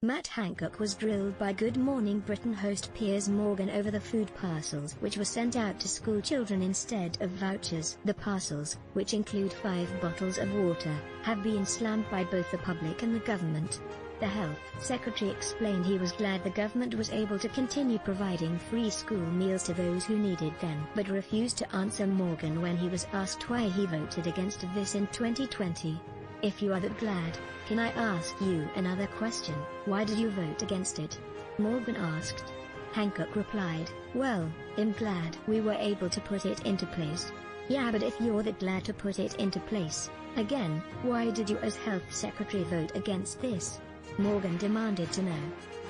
Matt Hancock was grilled by Good Morning Britain host Piers Morgan over the food parcels which were sent out to school children instead of vouchers. The parcels, which include 5 bottles of water, have been slammed by both the public and the government. The Health Secretary explained he was glad the government was able to continue providing free school meals to those who needed them, but refused to answer Morgan when he was asked why he voted against this in 2020. If you are that glad, can I ask you another question? Why did you vote against it? Morgan asked. Hancock replied, well, I'm glad we were able to put it into place. Yeah, but if you're that glad to put it into place, again, why did you as Health Secretary vote against this? Morgan demanded to know.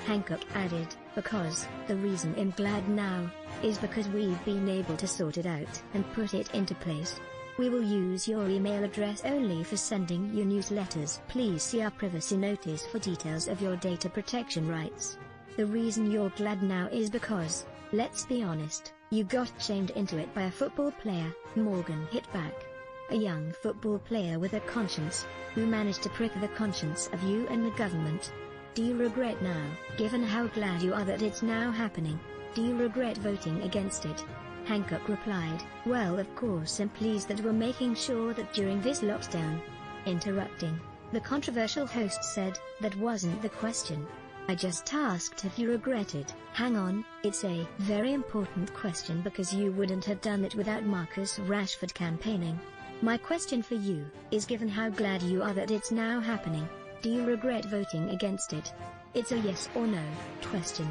Hancock added, because, the reason I'm glad now, is because we've been able to sort it out and put it into place. We will use your email address only for sending you newsletters. Please see our privacy notice for details of your data protection rights. The reason you're glad now is because, let's be honest, you got shamed into it by a football player, Morgan hit back. A young football player with a conscience, who managed to prick the conscience of you and the government. Do you regret now, given how glad you are that it's now happening? Do you regret voting against it? Hancock replied, well, of course I'm pleased that we're making sure that during this lockdown. Interrupting, the controversial host said, that wasn't the question. I just asked if you regretted. Hang on, it's a very important question because you wouldn't have done it without Marcus Rashford campaigning. My question for you is, given how glad you are that it's now happening, do you regret voting against it? It's a yes or no question.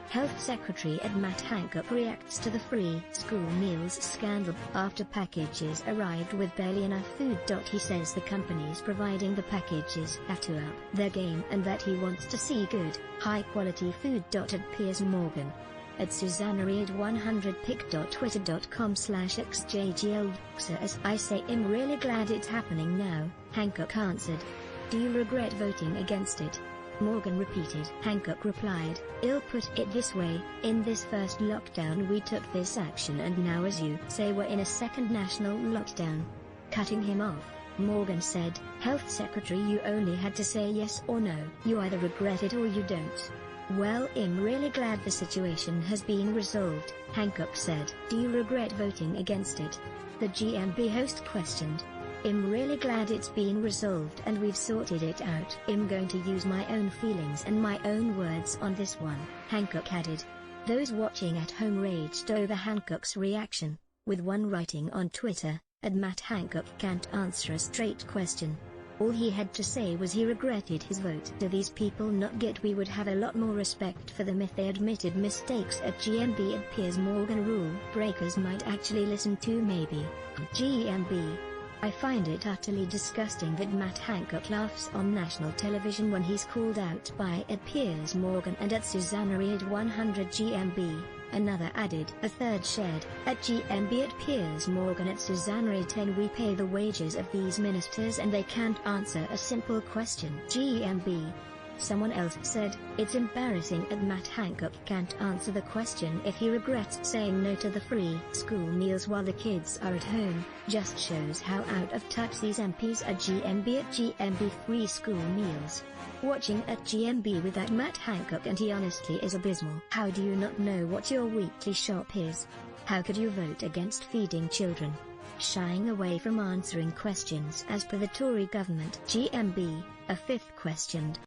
Health Secretary Matt Hancock reacts to the free school meals scandal after packages arrived with barely enough food. He says the companies providing the packages have to up their game and that he wants to see good, high-quality food. At Piers Morgan. At SusannaReid100pic.twitter.com/xjglxa as I say, I'm really glad it's happening now, Hancock answered. Do you regret voting against it? Morgan repeated. Hancock replied, I'll put it this way, in this first lockdown we took this action and now as you say we're in a second national lockdown. Cutting him off, Morgan said, Health Secretary, you only had to say yes or no. You either regret it or you don't. Well, I'm really glad the situation has been resolved, Hancock said. Do you regret voting against it? The GMB host questioned. I'm really glad it's been resolved and we've sorted it out. I'm going to use my own feelings and my own words on this one, Hancock added. Those watching at home raged over Hancock's reaction, with one writing on Twitter, Matt Hancock can't answer a straight question. All he had to say was he regretted his vote. Do these people not get we would have a lot more respect for them if they admitted mistakes? At GMB and Piers Morgan, rule breakers might actually listen to maybe. GMB. I find it utterly disgusting that Matt Hancock laughs on national television when he's called out by Piers Morgan and at SusannaReid100 GMB, another added. A third shared, at GMB at Piers Morgan at SusannaReid10 we pay the wages of these ministers and they can't answer a simple question. GMB. Someone else said, it's embarrassing that Matt Hancock can't answer the question if he regrets saying no to the free school meals while the kids are at home. Just shows how out of touch these MPs are. GMB at GMB free school meals. Watching at GMB without Matt Hancock and he honestly is abysmal. How do you not know what your weekly shop is? How could you vote against feeding children? Shying away from answering questions as per the Tory government. GMB, a fifth questioned.